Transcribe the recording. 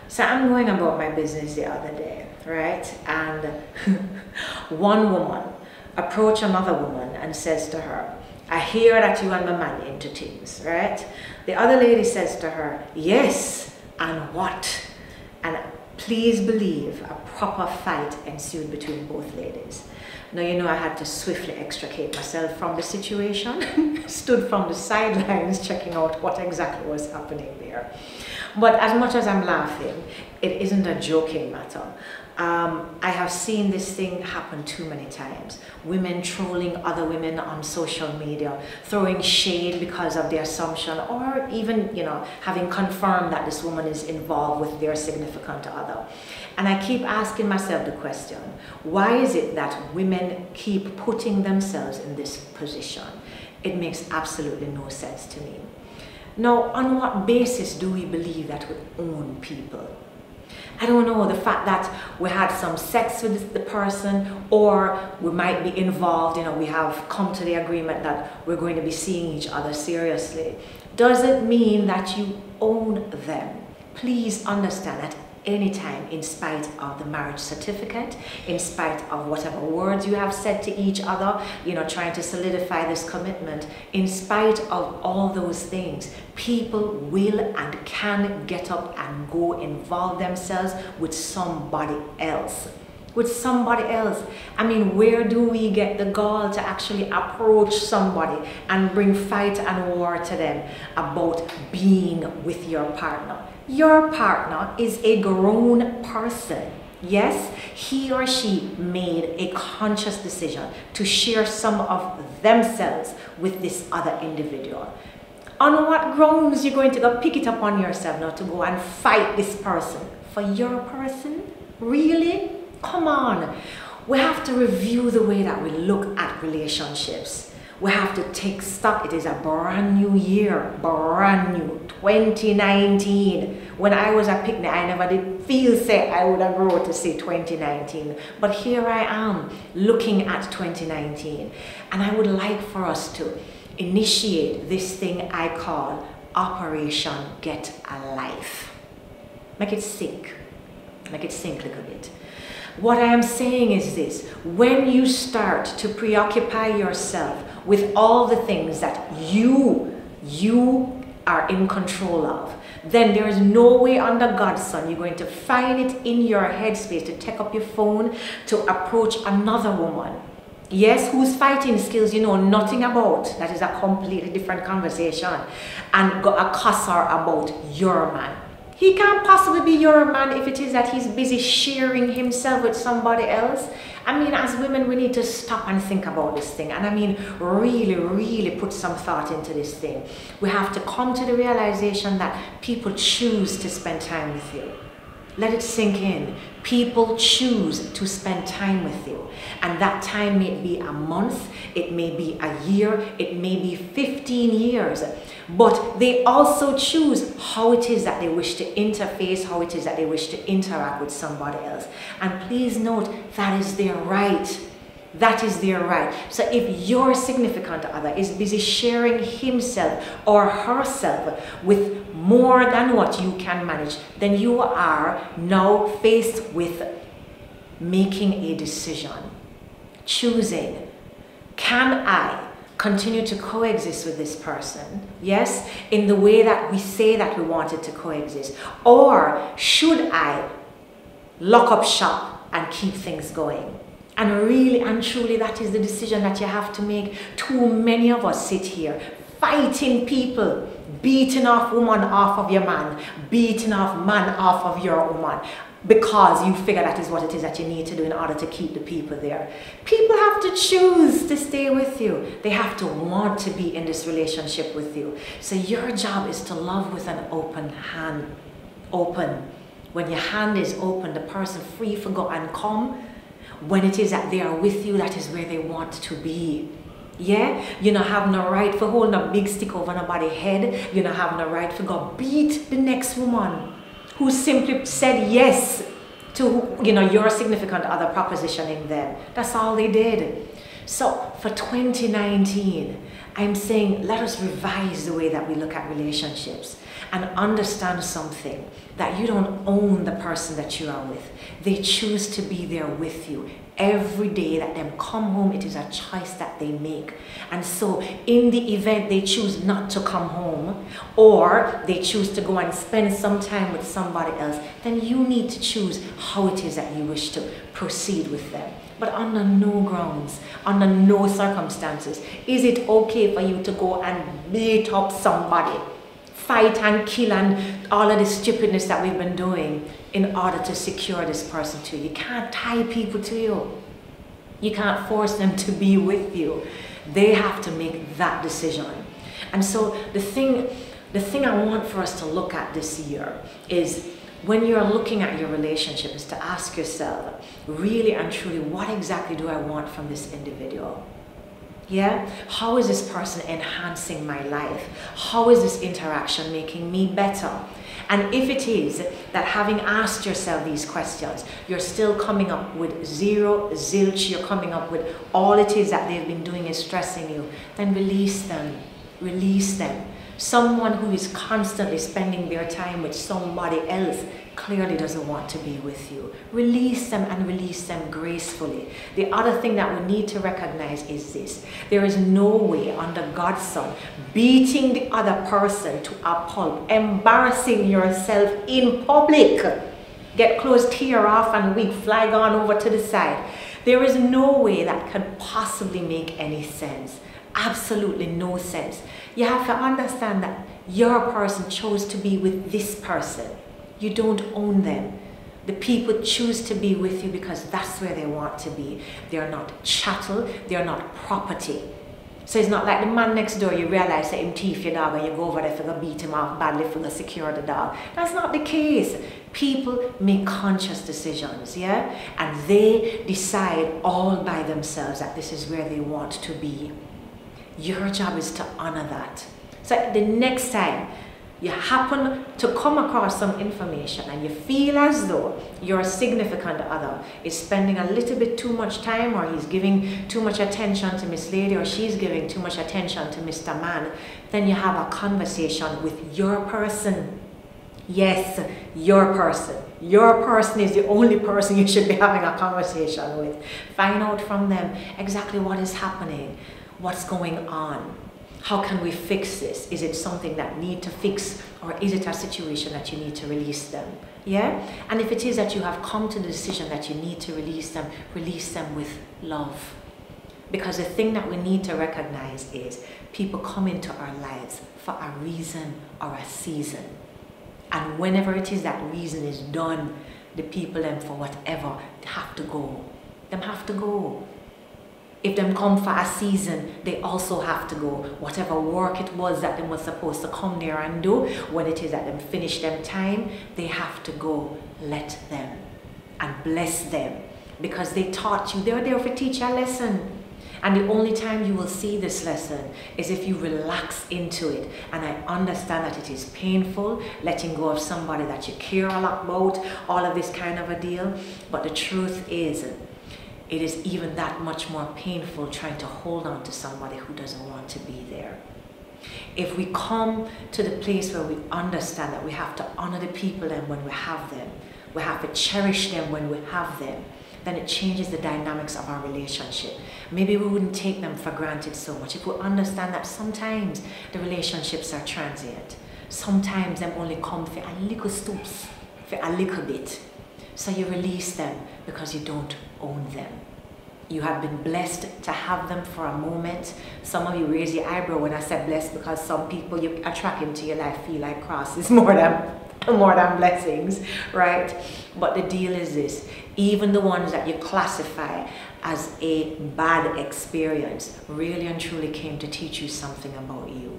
So I'm going about my business the other day, right? And one woman approached another woman and says to her, I hear that you and my man into things, right? The other lady says to her, yes, and what? And please believe a proper fight ensued between both ladies. Now, you know, I had to swiftly extricate myself from the situation, stood from the sidelines checking out what exactly was happening there. But as much as I'm laughing, it isn't a joking matter. I have seen this thing happen too many times. Women trolling other women on social media, throwing shade because of the assumption, or even, you know, having confirmed that this woman is involved with their significant other. And I keep asking myself the question, why is it that women keep putting themselves in this position? It makes absolutely no sense to me. Now, on what basis do we believe that we own people? I don't know, the fact that we had some sex with the person, or we might be involved, you know, we have come to the agreement that we're going to be seeing each other seriously. Does it mean that you own them? Please understand that any time, in spite of the marriage certificate, in spite of whatever words you have said to each other, you know, trying to solidify this commitment, in spite of all those things, people will and can get up and go involve themselves with somebody else. With somebody else. I mean, where do we get the gall to actually approach somebody and bring fight and war to them about being with your partner? Your partner is a grown person. Yes, he or she made a conscious decision to share some of themselves with this other individual. On what grounds you're going to go pick it up on yourself now to go and fight this person? For your person? Really? Come on. We have to review the way that we look at relationships. We have to take stock. It is a brand new year, brand new, 2019. When I was a picnic, I never did feel say I would have grown to say 2019. But here I am looking at 2019. And I would like for us to initiate this thing I call Operation Get a Life. Make it sink. Make it sink a little bit. What I am saying is this: when you start to preoccupy yourself with all the things that you are in control of, then there is no way under God's sun you're going to find it in your headspace to take up your phone to approach another woman. Yes, whose fighting skills you know nothing about. That is a completely different conversation. And go accost her about your man. He can't possibly be your man if it is that he's busy sharing himself with somebody else. I mean, as women, we need to stop and think about this thing. And I mean, really put some thought into this thing. We have to come to the realization that people choose to spend time with you. Let it sink in. People choose to spend time with you. And that time may be a month, it may be a year, it may be 15 years. But they also choose how it is that they wish to interface, how it is that they wish to interact with somebody else. And please note, that is their right. That is their right. So if your significant other is busy sharing himself or herself with more than what you can manage, then you are now faced with making a decision. Choosing, can I continue to coexist with this person? Yes, in the way that we say that we wanted to coexist. Or should I lock up shop and keep things going? And really and truly, that is the decision that you have to make. Too many of us sit here fighting people, beating off woman off of your man, beating off man off of your woman, because you figure that is what it is that you need to do in order to keep the people there. People have to choose to stay with you. They have to want to be in this relationship with you. So your job is to love with an open hand. Open. When your hand is open, the person free for go and come. When it is that they are with you, that is where they want to be. Yeah? You don't have no right for holding a big stick over nobody's head. You don't have no right for go beat the next woman who simply said yes to, you know, your significant other propositioning them. That's all they did. So for 2019, I'm saying let us revise the way that we look at relationships and understand something, that you don't own the person that you are with. They choose to be there with you. Every day that them come home, it is a choice that they make. And so in the event they choose not to come home, or they choose to go and spend some time with somebody else, then you need to choose how it is that you wish to proceed with them. But under no grounds, under no circumstances, is it okay for you to go and beat up somebody, fight and kill and all of the stupidness that we've been doing in order to secure this person to you? You can't tie people to you. You can't force them to be with you. They have to make that decision. And so the thing I want for us to look at this year is, when you're looking at your relationship, is to ask yourself, really and truly, what exactly do I want from this individual? Yeah? How is this person enhancing my life? How is this interaction making me better? And if it is that, having asked yourself these questions, you're still coming up with zero, zilch, you're coming up with all it is that they've been doing is stressing you, then release them. Release them. Someone who is constantly spending their time with somebody else clearly doesn't want to be with you. Release them, and release them gracefully. The other thing that we need to recognize is this: there is no way under God's Son beating the other person to a pulp, embarrassing yourself in public, get clothes tear off and wig fly on over to the side. There is no way that can possibly make any sense. Absolutely no sense. You have to understand that your person chose to be with this person. You don't own them. The people choose to be with you because that's where they want to be. They're not chattel, they're not property. So it's not like the man next door, you realize that him thief your dog and you go over there for to beat him off badly for to secure the dog. That's not the case. People make conscious decisions, yeah? And they decide all by themselves that this is where they want to be. Your job is to honor that. So the next time you happen to come across some information and you feel as though your significant other is spending a little bit too much time, or he's giving too much attention to Miss Lady, or she's giving too much attention to Mr. Man, then you have a conversation with your person. Yes, your person. Your person is the only person you should be having a conversation with. Find out from them exactly what is happening. What's going on? How can we fix this? Is it something that need to fix, or is it a situation that you need to release them? Yeah? And if it is that you have come to the decision that you need to release them with love. Because the thing that we need to recognize is, people come into our lives for a reason or a season. And whenever it is that reason is done, the people then, for whatever, they have to go. Them have to go. If them come for a season, they also have to go. Whatever work it was that them was supposed to come there and do, when it is that them finish them time, they have to go. Let them and bless them, because they taught you. They're there to teach you a lesson. And the only time you will see this lesson is if you relax into it. And I understand that it is painful, letting go of somebody that you care a lot about, all of this kind of a deal. But the truth is, it is even that much more painful trying to hold on to somebody who doesn't want to be there. If we come to the place where we understand that we have to honor the people and when we have them, we have to cherish them when we have them, then it changes the dynamics of our relationship. Maybe we wouldn't take them for granted so much if we understand that sometimes the relationships are transient. Sometimes them only come for a little stoops, for a little bit. So you release them because you don't own them. You have been blessed to have them for a moment. Some of you raise your eyebrow when I said blessed, because some people you attract into your life feel like crosses more than blessings, right? But the deal is this: even the ones that you classify as a bad experience really and truly came to teach you something about you.